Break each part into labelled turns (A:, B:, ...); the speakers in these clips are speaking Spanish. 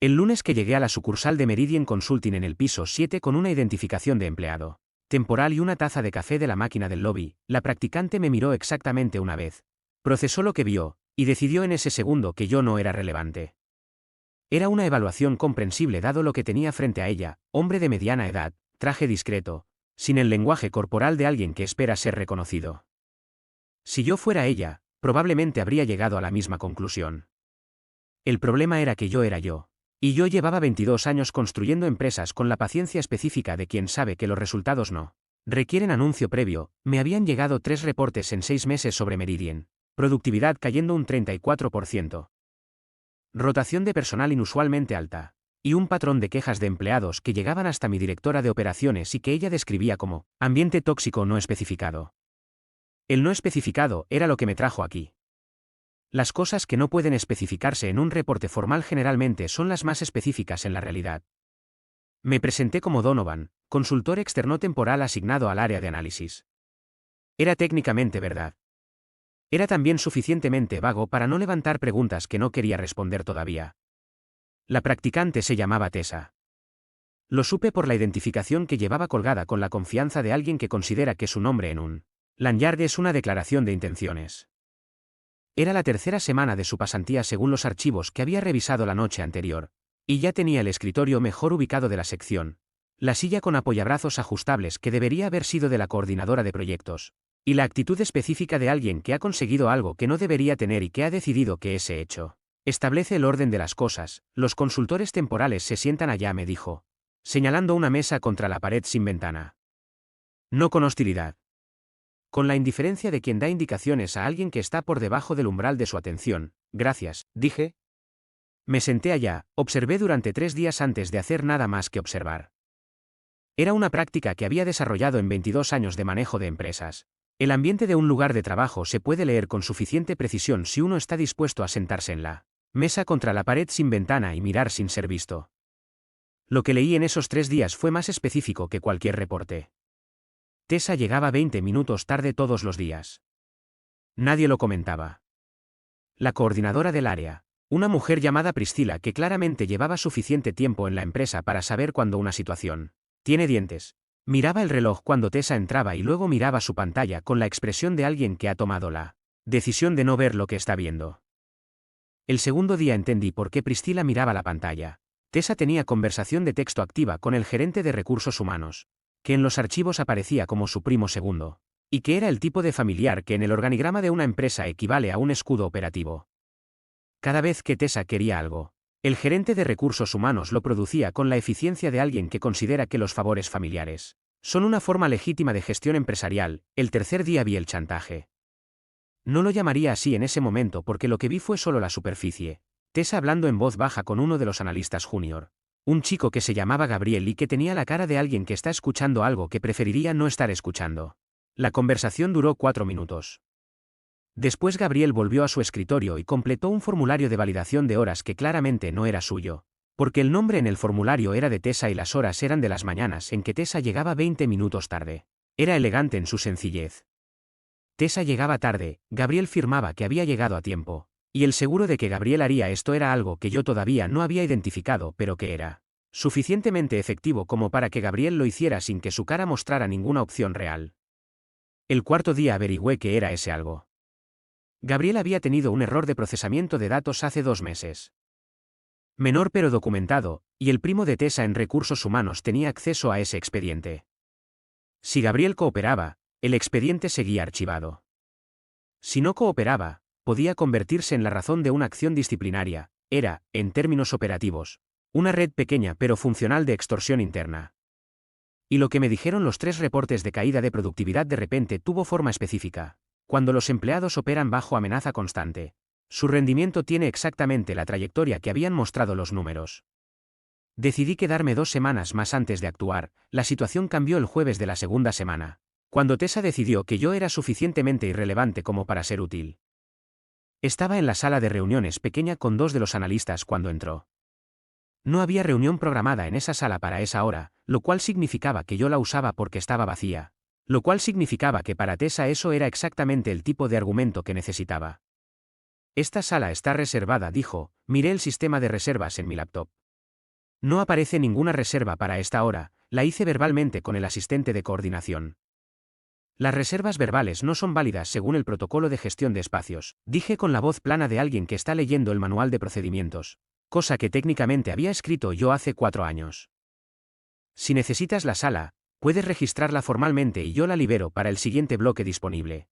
A: El lunes que llegué a la sucursal de Meridian Consulting en el piso 7 con una identificación de empleado temporal y una taza de café de la máquina del lobby, la practicante me miró exactamente una vez. Procesó lo que vio, y decidió en ese segundo que yo no era relevante. Era una evaluación comprensible dado lo que tenía frente a ella, hombre de mediana edad, traje discreto, sin el lenguaje corporal de alguien que espera ser reconocido. Si yo fuera ella, probablemente habría llegado a la misma conclusión. El problema era que yo era yo. Y yo llevaba 22 años construyendo empresas con la paciencia específica de quien sabe que los resultados no requieren anuncio previo. Me habían llegado 3 reportes en 6 meses sobre Meridian. Productividad cayendo un 34%. Rotación de personal inusualmente alta. Y un patrón de quejas de empleados que llegaban hasta mi directora de operaciones y que ella describía como ambiente tóxico no especificado. El no especificado era lo que me trajo aquí. Las cosas que no pueden especificarse en un reporte formal generalmente son las más específicas en la realidad. Me presenté como Donovan, consultor externo temporal asignado al área de análisis. Era técnicamente verdad. Era también suficientemente vago para no levantar preguntas que no quería responder todavía. La practicante se llamaba Tessa. Lo supe por la identificación que llevaba colgada con la confianza de alguien que considera que su nombre en un lanyard es una declaración de intenciones. Era la tercera semana de su pasantía según los archivos que había revisado la noche anterior, y ya tenía el escritorio mejor ubicado de la sección, la silla con apoyabrazos ajustables que debería haber sido de la coordinadora de proyectos, y la actitud específica de alguien que ha conseguido algo que no debería tener y que ha decidido que ese hecho establece el orden de las cosas. Los consultores temporales se sientan allá, me dijo, señalando una mesa contra la pared sin ventana. No con hostilidad. Con la indiferencia de quien da indicaciones a alguien que está por debajo del umbral de su atención. Gracias, dije. Me senté allá, observé durante 3 días antes de hacer nada más que observar. Era una práctica que había desarrollado en 22 años de manejo de empresas. El ambiente de un lugar de trabajo se puede leer con suficiente precisión si uno está dispuesto a sentarse en la mesa contra la pared sin ventana y mirar sin ser visto. Lo que leí en esos 3 días fue más específico que cualquier reporte. Tessa llegaba 20 minutos tarde todos los días. Nadie lo comentaba. La coordinadora del área, una mujer llamada Priscila que claramente llevaba suficiente tiempo en la empresa para saber cuando una situación tiene dientes, miraba el reloj cuando Tessa entraba y luego miraba su pantalla con la expresión de alguien que ha tomado la decisión de no ver lo que está viendo. El segundo día entendí por qué Priscila miraba la pantalla. Tessa tenía conversación de texto activa con el gerente de recursos humanos, que en los archivos aparecía como su primo segundo, y que era el tipo de familiar que en el organigrama de una empresa equivale a un escudo operativo. Cada vez que Tessa quería algo, el gerente de recursos humanos lo producía con la eficiencia de alguien que considera que los favores familiares son una forma legítima de gestión empresarial. El tercer día vi el chantaje. No lo llamaría así en ese momento porque lo que vi fue solo la superficie. Tessa hablando en voz baja con uno de los analistas junior. Un chico que se llamaba Gabriel y que tenía la cara de alguien que está escuchando algo que preferiría no estar escuchando. La conversación duró 4 minutos. Después Gabriel volvió a su escritorio y completó un formulario de validación de horas que claramente no era suyo, porque el nombre en el formulario era de Tessa y las horas eran de las mañanas en que Tessa llegaba 20 minutos tarde. Era elegante en su sencillez. Tessa llegaba tarde, Gabriel firmaba que había llegado a tiempo. Y el seguro de que Gabriel haría esto era algo que yo todavía no había identificado, pero que era suficientemente efectivo como para que Gabriel lo hiciera sin que su cara mostrara ninguna opción real. El cuarto día averigüé que era ese algo. Gabriel había tenido un error de procesamiento de datos hace 2 meses. Menor pero documentado, y el primo de Tessa en recursos humanos tenía acceso a ese expediente. Si Gabriel cooperaba, el expediente seguía archivado. Si no cooperaba, podía convertirse en la razón de una acción disciplinaria. Era, en términos operativos, una red pequeña pero funcional de extorsión interna. Y lo que me dijeron los 3 reportes de caída de productividad de repente tuvo forma específica. Cuando los empleados operan bajo amenaza constante, su rendimiento tiene exactamente la trayectoria que habían mostrado los números. Decidí quedarme 2 semanas más antes de actuar. La situación cambió el jueves de la segunda semana, cuando Tessa decidió que yo era suficientemente irrelevante como para ser útil. Estaba en la sala de reuniones pequeña con 2 de los analistas cuando entró. No había reunión programada en esa sala para esa hora, lo cual significaba que yo la usaba porque estaba vacía, lo cual significaba que para Tessa eso era exactamente el tipo de argumento que necesitaba. Esta sala está reservada, dijo. Miré el sistema de reservas en mi laptop. No aparece ninguna reserva para esta hora, la hice verbalmente con el asistente de coordinación. Las reservas verbales no son válidas según el protocolo de gestión de espacios, dije con la voz plana de alguien que está leyendo el manual de procedimientos, cosa que técnicamente había escrito yo hace 4 años. Si necesitas la sala, puedes registrarla formalmente y yo la libero para el siguiente bloque disponible.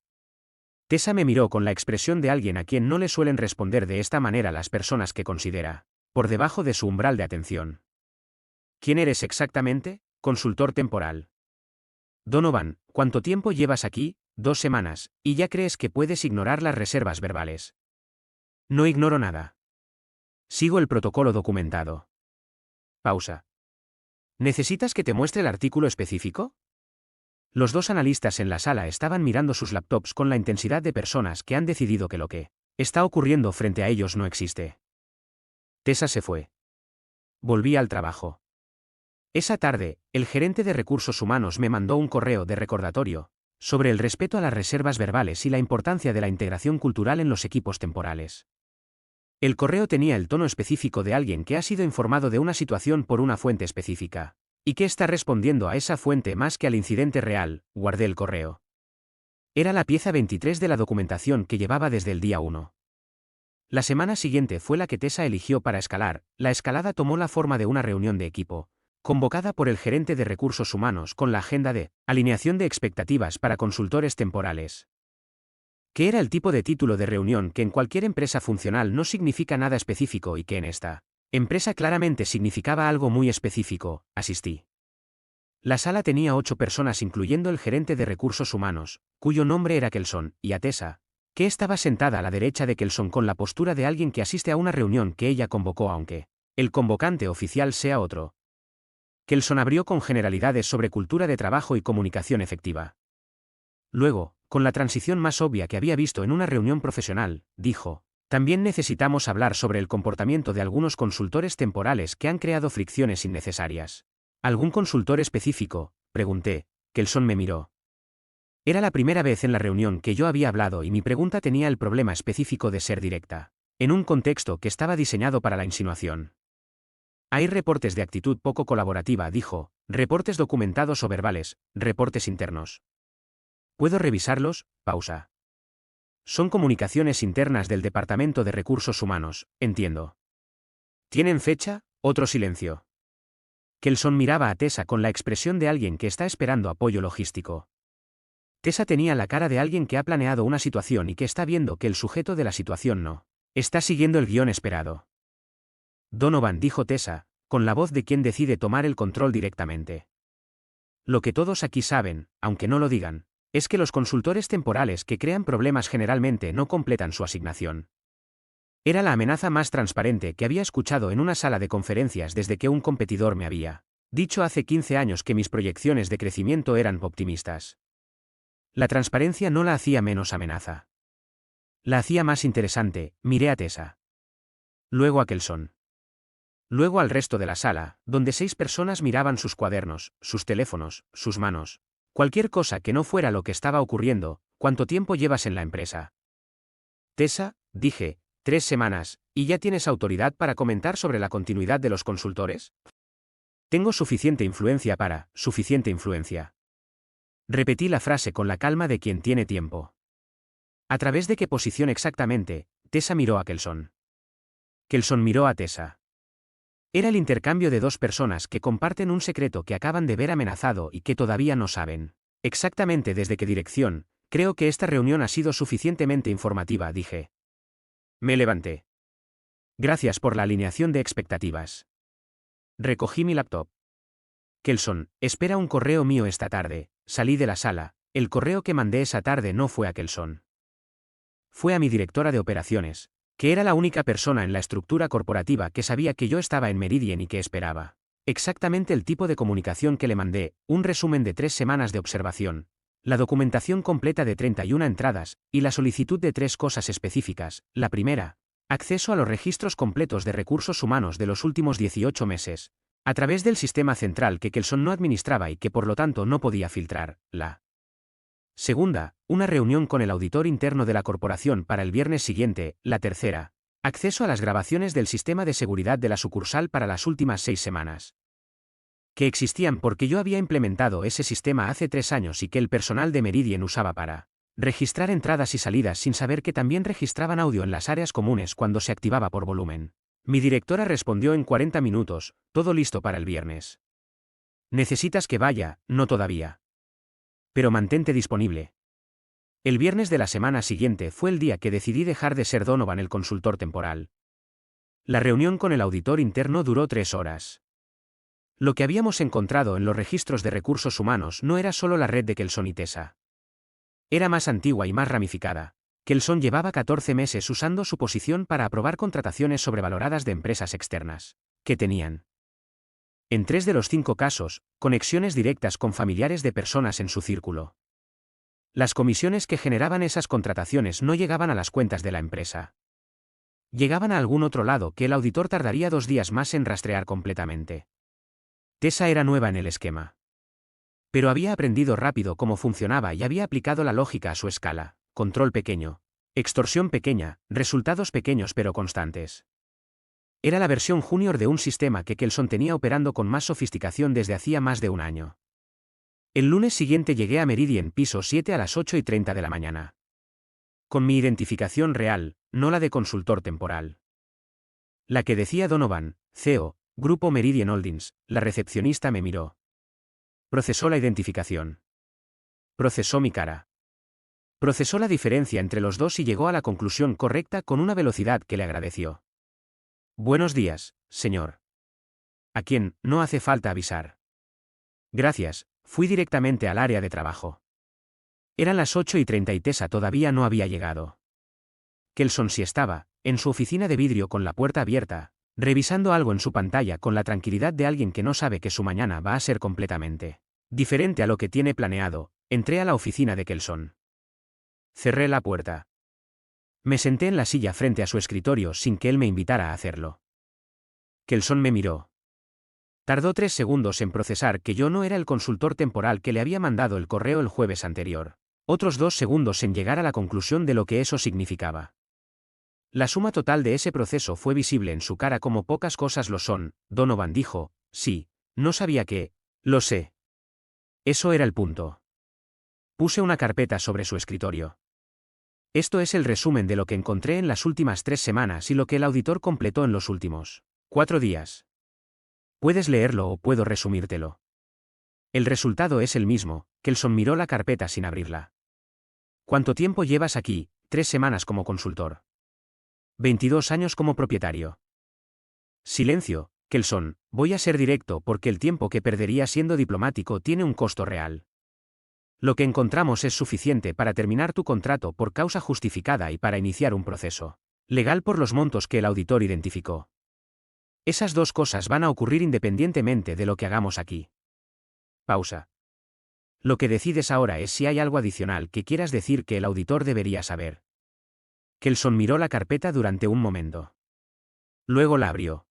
A: Tessa me miró con la expresión de alguien a quien no le suelen responder de esta manera las personas que considera por debajo de su umbral de atención. ¿Quién eres exactamente? Consultor temporal. Donovan, ¿cuánto tiempo llevas aquí? 2 semanas, y ya crees que puedes ignorar las reservas verbales. No ignoro nada. Sigo el protocolo documentado. Pausa. ¿Necesitas que te muestre el artículo específico? Los 2 analistas en la sala estaban mirando sus laptops con la intensidad de personas que han decidido que lo que está ocurriendo frente a ellos no existe. Tessa se fue. Volví al trabajo. Esa tarde, el gerente de recursos humanos me mandó un correo de recordatorio sobre el respeto a las reservas verbales y la importancia de la integración cultural en los equipos temporales. El correo tenía el tono específico de alguien que ha sido informado de una situación por una fuente específica, y que está respondiendo a esa fuente más que al incidente real. Guardé el correo. Era la pieza 23 de la documentación que llevaba desde el día 1. La semana siguiente fue la que Tessa eligió para escalar. La escalada tomó la forma de una reunión de equipo, convocada por el gerente de recursos humanos con la agenda de alineación de expectativas para consultores temporales. Que era el tipo de título de reunión que en cualquier empresa funcional no significa nada específico y que en esta empresa claramente significaba algo muy específico. Asistí. La sala tenía 8 personas incluyendo el gerente de recursos humanos, cuyo nombre era Kelson, y a Tessa, que estaba sentada a la derecha de Kelson con la postura de alguien que asiste a una reunión que ella convocó aunque el convocante oficial sea otro. Kelson abrió con generalidades sobre cultura de trabajo y comunicación efectiva. Luego, con la transición más obvia que había visto en una reunión profesional, dijo: también necesitamos hablar sobre el comportamiento de algunos consultores temporales que han creado fricciones innecesarias. ¿Algún consultor específico?, pregunté. Kelson me miró. Era la primera vez en la reunión que yo había hablado y mi pregunta tenía el problema específico de ser directa, en un contexto que estaba diseñado para la insinuación. Hay reportes de actitud poco colaborativa, dijo, reportes documentados o verbales, reportes internos. ¿Puedo revisarlos? Pausa. Son comunicaciones internas del Departamento de Recursos Humanos, entiendo. ¿Tienen fecha? Otro silencio. Kelson miraba a Tessa con la expresión de alguien que está esperando apoyo logístico. Tessa tenía la cara de alguien que ha planeado una situación y que está viendo que el sujeto de la situación no está siguiendo el guión esperado. Donovan, dijo Tessa, con la voz de quien decide tomar el control directamente. Lo que todos aquí saben, aunque no lo digan, es que los consultores temporales que crean problemas generalmente no completan su asignación. Era la amenaza más transparente que había escuchado en una sala de conferencias desde que un competidor me había dicho hace 15 años que mis proyecciones de crecimiento eran optimistas. La transparencia no la hacía menos amenaza. La hacía más interesante. Miré a Tessa. Luego a Kelson. Luego al resto de la sala, donde 6 personas miraban sus cuadernos, sus teléfonos, sus manos. Cualquier cosa que no fuera lo que estaba ocurriendo. ¿Cuánto tiempo llevas en la empresa? Tessa, dije, 3 semanas, ¿y ya tienes autoridad para comentar sobre la continuidad de los consultores? Tengo suficiente influencia. Suficiente influencia. Repetí la frase con la calma de quien tiene tiempo. ¿A través de qué posición exactamente? Tessa miró a Kelson. Kelson miró a Tessa. Era el intercambio de 2 personas que comparten un secreto que acaban de ver amenazado y que todavía no saben exactamente desde qué dirección. Creo que esta reunión ha sido suficientemente informativa, dije. Me levanté. Gracias por la alineación de expectativas. Recogí mi laptop. Kelson, espera un correo mío esta tarde. Salí de la sala. El correo que mandé esa tarde no fue a Kelson. Fue a mi directora de operaciones, que era la única persona en la estructura corporativa que sabía que yo estaba en Meridian y que esperaba exactamente el tipo de comunicación que le mandé: un resumen de 3 semanas de observación, la documentación completa de 31 entradas, y la solicitud de 3 cosas específicas. La primera, acceso a los registros completos de recursos humanos de los últimos 18 meses, a través del sistema central que Kelson no administraba y que por lo tanto no podía filtrar. La segunda, una reunión con el auditor interno de la corporación para el viernes siguiente. La tercera, Acceso a las grabaciones del sistema de seguridad de la sucursal para las últimas 6 semanas. Que existían porque yo había implementado ese sistema hace 3 años y que el personal de Meridian usaba para registrar entradas y salidas sin saber que también registraban audio en las áreas comunes cuando se activaba por volumen. Mi directora respondió en 40 minutos, todo listo para el viernes. ¿Necesitas que vaya? No todavía. Pero mantente disponible. El viernes de la semana siguiente fue el día que decidí dejar de ser Donovan el consultor temporal. La reunión con el auditor interno duró 3 horas. Lo que habíamos encontrado en los registros de recursos humanos no era solo la red de Kelson y Tessa. Era más antigua y más ramificada. Kelson llevaba 14 meses usando su posición para aprobar contrataciones sobrevaloradas de empresas externas, que tenían, en 3 de los 5 casos, conexiones directas con familiares de personas en su círculo. Las comisiones que generaban esas contrataciones no llegaban a las cuentas de la empresa. Llegaban a algún otro lado que el auditor tardaría 2 días más en rastrear completamente. Tessa era nueva en el esquema. Pero había aprendido rápido cómo funcionaba y había aplicado la lógica a su escala: control pequeño, extorsión pequeña, resultados pequeños pero constantes. Era la versión junior de un sistema que Kelson tenía operando con más sofisticación desde hacía más de un año. El lunes siguiente llegué a Meridian piso 7 a las 8:30 de la mañana. Con mi identificación real, no la de consultor temporal. La que decía Donovan, CEO, Grupo Meridian Holdings. La recepcionista me miró. Procesó la identificación. Procesó mi cara. Procesó la diferencia entre los dos y llegó a la conclusión correcta con una velocidad que le agradeció. Buenos días, señor. ¿A quién? No hace falta avisar. Gracias, fui directamente al área de trabajo. Eran las 8:30 y Tessa todavía no había llegado. Kelson sí estaba, en su oficina de vidrio con la puerta abierta, revisando algo en su pantalla con la tranquilidad de alguien que no sabe que su mañana va a ser completamente diferente a lo que tiene planeado. Entré a la oficina de Kelson. Cerré la puerta. Me senté en la silla frente a su escritorio sin que él me invitara a hacerlo. Kelson me miró. Tardó 3 segundos en procesar que yo no era el consultor temporal que le había mandado el correo el jueves anterior. Otros 2 segundos en llegar a la conclusión de lo que eso significaba. La suma total de ese proceso fue visible en su cara como pocas cosas lo son. Donovan dijo, sí, no sabía qué. Lo sé. Eso era el punto. Puse una carpeta sobre su escritorio. Esto es el resumen de lo que encontré en las últimas 3 semanas y lo que el auditor completó en los últimos 4 días. Puedes leerlo o puedo resumírtelo. El resultado es el mismo. Kelson miró la carpeta sin abrirla. ¿Cuánto tiempo llevas aquí? 3 semanas como consultor. 22 años como propietario. Silencio, Kelson, voy a ser directo porque el tiempo que perdería siendo diplomático tiene un costo real. Lo que encontramos es suficiente para terminar tu contrato por causa justificada y para iniciar un proceso legal por los montos que el auditor identificó. Esas 2 cosas van a ocurrir independientemente de lo que hagamos aquí. Pausa. Lo que decides ahora es si hay algo adicional que quieras decir que el auditor debería saber. Kelson miró la carpeta durante un momento. Luego la abrió.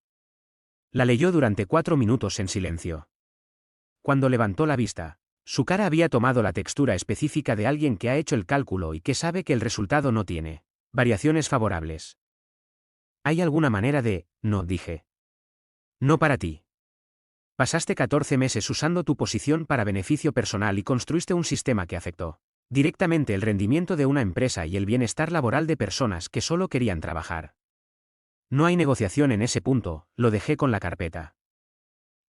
A: La leyó durante 4 minutos en silencio. Cuando levantó la vista, su cara había tomado la textura específica de alguien que ha hecho el cálculo y que sabe que el resultado no tiene variaciones favorables. ¿Hay alguna manera de...? No, dije. No para ti. Pasaste 14 meses usando tu posición para beneficio personal y construiste un sistema que afectó directamente el rendimiento de una empresa y el bienestar laboral de personas que solo querían trabajar. No hay negociación en ese punto, lo dejé con la carpeta.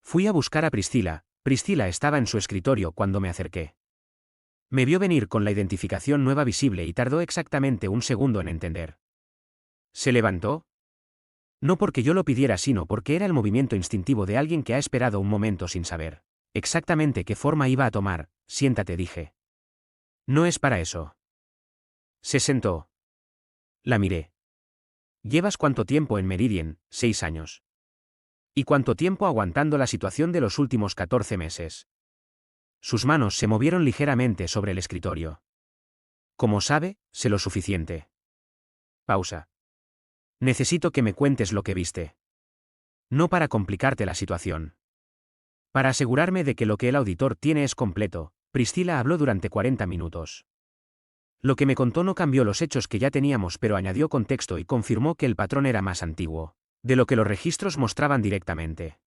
A: Fui a buscar a Priscila. Priscila estaba en su escritorio cuando me acerqué. Me vio venir con la identificación nueva visible y tardó exactamente un segundo en entender. ¿Se levantó? No porque yo lo pidiera, sino porque era el movimiento instintivo de alguien que ha esperado un momento sin saber exactamente qué forma iba a tomar. Siéntate, dije. No es para eso. Se sentó. La miré. ¿Llevas cuánto tiempo en Meridian? 6 años. ¿Y cuánto tiempo aguantando la situación de los últimos 14 meses? Sus manos se movieron ligeramente sobre el escritorio. Como sabe, sé lo suficiente. Pausa. Necesito que me cuentes lo que viste. No para complicarte la situación. Para asegurarme de que lo que el auditor tiene es completo. Priscila habló durante 40 minutos. Lo que me contó no cambió los hechos que ya teníamos, pero añadió contexto y confirmó que el patrón era más antiguo de lo que los registros mostraban directamente.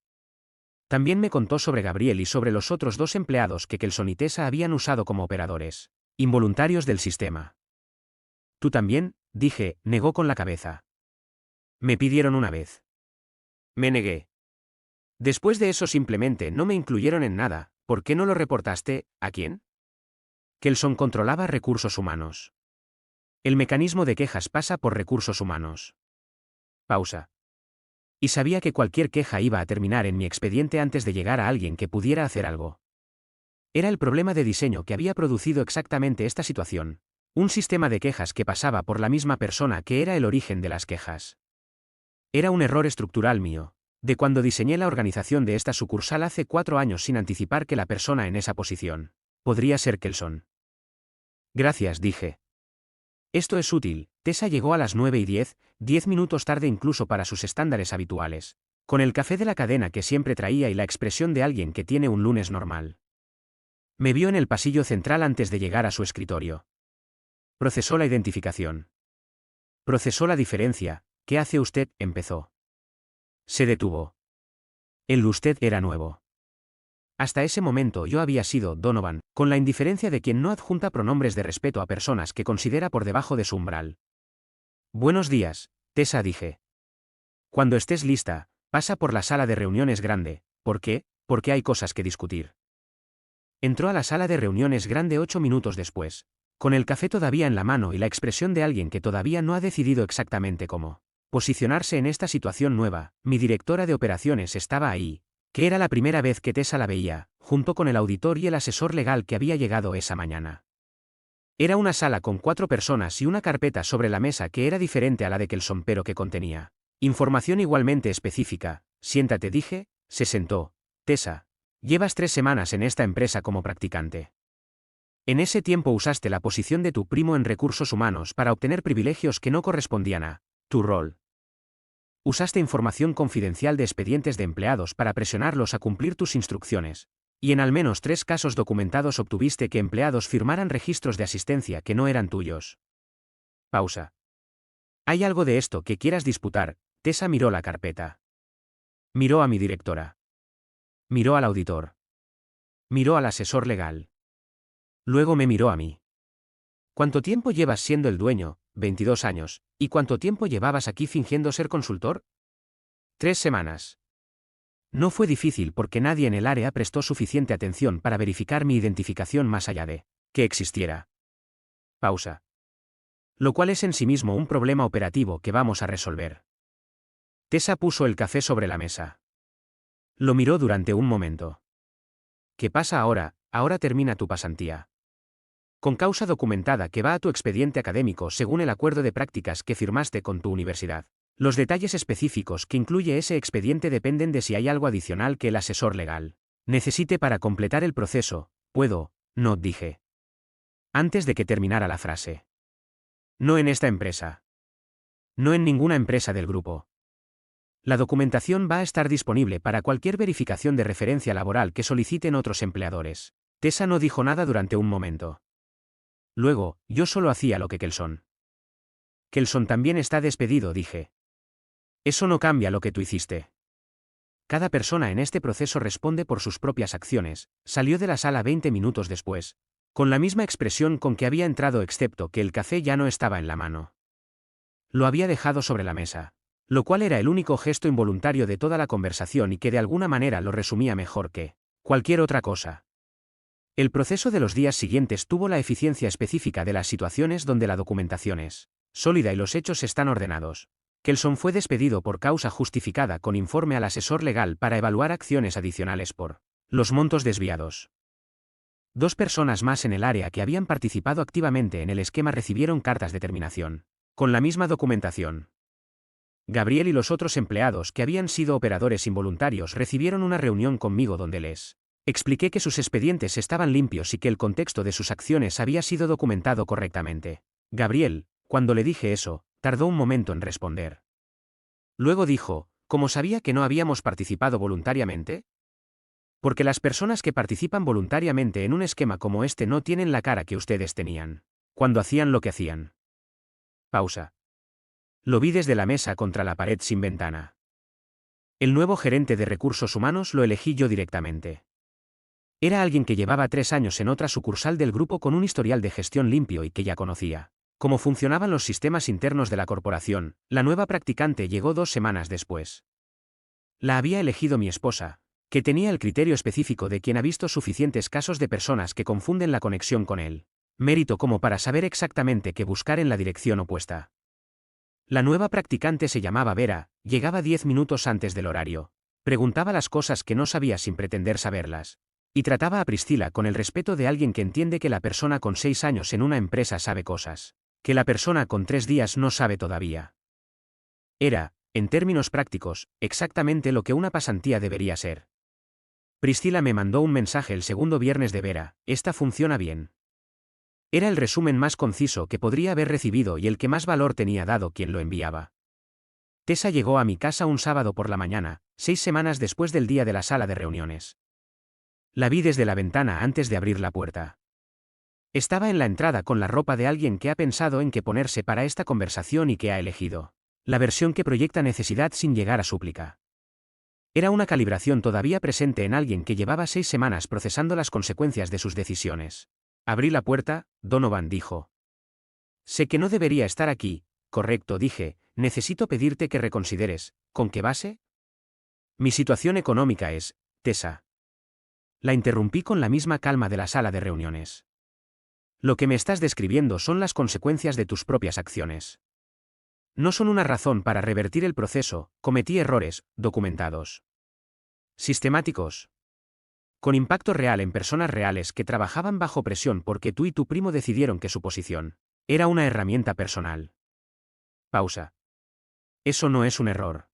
A: También me contó sobre Gabriel y sobre los otros 2 empleados que Kelson y Tessa habían usado como operadores involuntarios del sistema. Tú también, dije, negó con la cabeza. Me pidieron una vez. Me negué. Después de eso simplemente no me incluyeron en nada. ¿Por qué no lo reportaste? ¿A quién? Kelson controlaba recursos humanos. El mecanismo de quejas pasa por recursos humanos. Pausa. Y sabía que cualquier queja iba a terminar en mi expediente antes de llegar a alguien que pudiera hacer algo. Era el problema de diseño que había producido exactamente esta situación. Un sistema de quejas que pasaba por la misma persona que era el origen de las quejas. Era un error estructural mío, de cuando diseñé la organización de esta sucursal hace 4 años sin anticipar que la persona en esa posición podría ser Kelson. Gracias, dije. Esto es útil. Tessa llegó a las 9:10, 10 minutos tarde incluso para sus estándares habituales, con el café de la cadena que siempre traía y la expresión de alguien que tiene un lunes normal. Me vio en el pasillo central antes de llegar a su escritorio. Procesó la identificación. Procesó la diferencia. ¿Qué hace usted? Empezó. Se detuvo. El usted era nuevo. Hasta ese momento yo había sido Donovan, con la indiferencia de quien no adjunta pronombres de respeto a personas que considera por debajo de su umbral. Buenos días, Tessa, dije. Cuando estés lista, pasa por la sala de reuniones grande. ¿Por qué? Porque hay cosas que discutir. Entró a la sala de reuniones grande 8 minutos después, con el café todavía en la mano y la expresión de alguien que todavía no ha decidido exactamente cómo posicionarse en esta situación nueva. Mi directora de operaciones estaba ahí, que era la primera vez que Tessa la veía, junto con el auditor y el asesor legal que había llegado esa mañana. Era una sala con 4 personas y una carpeta sobre la mesa que era diferente a la de Kelson, pero que contenía información igualmente específica. Siéntate, dije. Se sentó. Tessa, llevas 3 semanas en esta empresa como practicante. En ese tiempo usaste la posición de tu primo en recursos humanos para obtener privilegios que no correspondían a tu rol. Usaste información confidencial de expedientes de empleados para presionarlos a cumplir tus instrucciones, y en al menos 3 casos documentados obtuviste que empleados firmaran registros de asistencia que no eran tuyos. Pausa. ¿Hay algo de esto que quieras disputar? Tessa miró la carpeta. Miró a mi directora. Miró al auditor. Miró al asesor legal. Luego me miró a mí. ¿Cuánto tiempo llevas siendo el dueño? 22 años. ¿Y cuánto tiempo llevabas aquí fingiendo ser consultor? 3 semanas. No fue difícil porque nadie en el área prestó suficiente atención para verificar mi identificación más allá de que existiera. Pausa. Lo cual es en sí mismo un problema operativo que vamos a resolver. Tessa puso el café sobre la mesa. Lo miró durante un momento. ¿Qué pasa ahora? Ahora termina tu pasantía. Con causa documentada que va a tu expediente académico según el acuerdo de prácticas que firmaste con tu universidad. Los detalles específicos que incluye ese expediente dependen de si hay algo adicional que el asesor legal necesite para completar el proceso. Puedo, no, dije. Antes de que terminara la frase. No en esta empresa. No en ninguna empresa del grupo. La documentación va a estar disponible para cualquier verificación de referencia laboral que soliciten otros empleadores. Tessa no dijo nada durante un momento. Luego, yo solo hacía lo que Kelson. Kelson también está despedido, dije. Eso no cambia lo que tú hiciste. Cada persona en este proceso responde por sus propias acciones. Salió de la sala 20 minutos después, con la misma expresión con que había entrado excepto que el café ya no estaba en la mano. Lo había dejado sobre la mesa, lo cual era el único gesto involuntario de toda la conversación y que de alguna manera lo resumía mejor que cualquier otra cosa. El proceso de los días siguientes tuvo la eficiencia específica de las situaciones donde la documentación es sólida y los hechos están ordenados. Kelson fue despedido por causa justificada con informe al asesor legal para evaluar acciones adicionales por los montos desviados. 2 personas más en el área que habían participado activamente en el esquema recibieron cartas de terminación, con la misma documentación. Gabriel y los otros empleados que habían sido operadores involuntarios recibieron una reunión conmigo donde les expliqué que sus expedientes estaban limpios y que el contexto de sus acciones había sido documentado correctamente. Gabriel, cuando le dije eso, tardó un momento en responder. Luego dijo, ¿cómo sabía que no habíamos participado voluntariamente? Porque las personas que participan voluntariamente en un esquema como este no tienen la cara que ustedes tenían. Cuando hacían lo que hacían. Pausa. Lo vi desde la mesa contra la pared sin ventana. El nuevo gerente de recursos humanos lo elegí yo directamente. Era alguien que llevaba 3 años en otra sucursal del grupo con un historial de gestión limpio y que ya conocía cómo funcionaban los sistemas internos de la corporación. La nueva practicante llegó 2 semanas después. La había elegido mi esposa, que tenía el criterio específico de quien ha visto suficientes casos de personas que confunden la conexión con el mérito como para saber exactamente qué buscar en la dirección opuesta. La nueva practicante se llamaba Vera, llegaba 10 minutos antes del horario, preguntaba las cosas que no sabía sin pretender saberlas, y trataba a Priscila con el respeto de alguien que entiende que la persona con 6 años en una empresa sabe cosas que la persona con 3 días no sabe todavía. Era, en términos prácticos, exactamente lo que una pasantía debería ser. Priscila me mandó un mensaje el segundo viernes de Vera: «Esta funciona bien». Era el resumen más conciso que podría haber recibido y el que más valor tenía dado quien lo enviaba. Tessa llegó a mi casa un sábado por la mañana, 6 semanas después del día de la sala de reuniones. La vi desde la ventana antes de abrir la puerta. Estaba en la entrada con la ropa de alguien que ha pensado en qué ponerse para esta conversación y que ha elegido la versión que proyecta necesidad sin llegar a súplica. Era una calibración todavía presente en alguien que llevaba 6 semanas procesando las consecuencias de sus decisiones. Abrí la puerta, Donovan dijo. Sé que no debería estar aquí, correcto, dije, necesito pedirte que reconsideres, ¿con qué base? Mi situación económica es, Tessa. La interrumpí con la misma calma de la sala de reuniones. Lo que me estás describiendo son las consecuencias de tus propias acciones. No son una razón para revertir el proceso. Cometí errores, documentados. Sistemáticos. Con impacto real en personas reales que trabajaban bajo presión porque tú y tu primo decidieron que su posición era una herramienta personal. Pausa. Eso no es un error.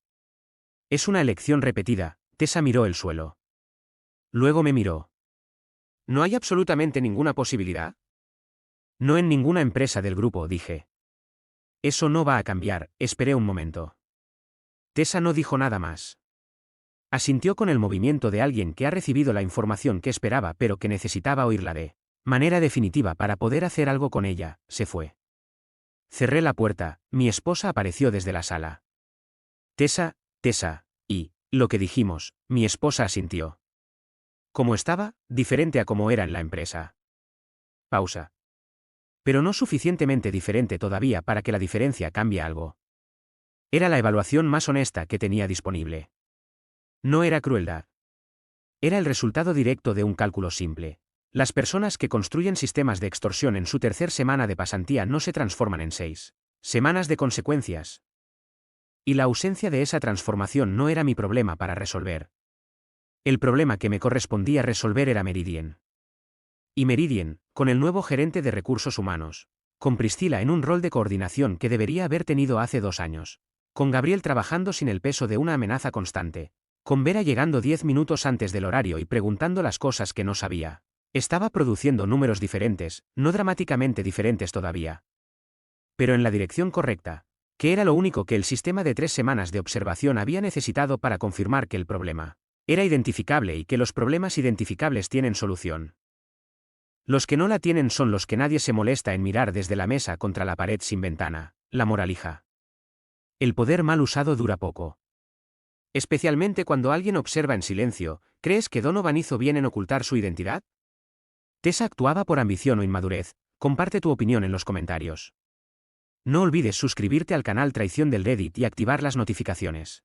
A: Es una elección repetida. Tessa miró el suelo. Luego me miró. ¿No hay absolutamente ninguna posibilidad? No en ninguna empresa del grupo, dije. Eso no va a cambiar. Esperé un momento. Tessa no dijo nada más. Asintió con el movimiento de alguien que ha recibido la información que esperaba pero que necesitaba oírla de manera definitiva para poder hacer algo con ella. Se fue. Cerré la puerta, mi esposa apareció desde la sala. Tessa, y, lo que dijimos, mi esposa asintió. ¿Cómo estaba? Diferente a como era en la empresa. Pausa. Pero no suficientemente diferente todavía para que la diferencia cambie algo. Era la evaluación más honesta que tenía disponible. No era crueldad. Era el resultado directo de un cálculo simple. Las personas que construyen sistemas de extorsión en su 3ª semana de pasantía no se transforman en 6 semanas de consecuencias. Y la ausencia de esa transformación no era mi problema para resolver. El problema que me correspondía resolver era Meridian. Y Meridian, con el nuevo gerente de recursos humanos, con Priscila en un rol de coordinación que debería haber tenido hace 2 años, con Gabriel trabajando sin el peso de una amenaza constante, con Vera llegando 10 minutos antes del horario y preguntando las cosas que no sabía. Estaba produciendo números diferentes, no dramáticamente diferentes todavía. Pero en la dirección correcta, que era lo único que el sistema de 3 semanas de observación había necesitado para confirmar que el problema era identificable y que los problemas identificables tienen solución. Los que no la tienen son los que nadie se molesta en mirar desde la mesa contra la pared sin ventana. La moraleja. El poder mal usado dura poco. Especialmente cuando alguien observa en silencio. ¿Crees que Donovan hizo bien en ocultar su identidad? Tessa actuaba por ambición o inmadurez. Comparte tu opinión en los comentarios. No olvides suscribirte al canal Traición del Reddit y activar las notificaciones.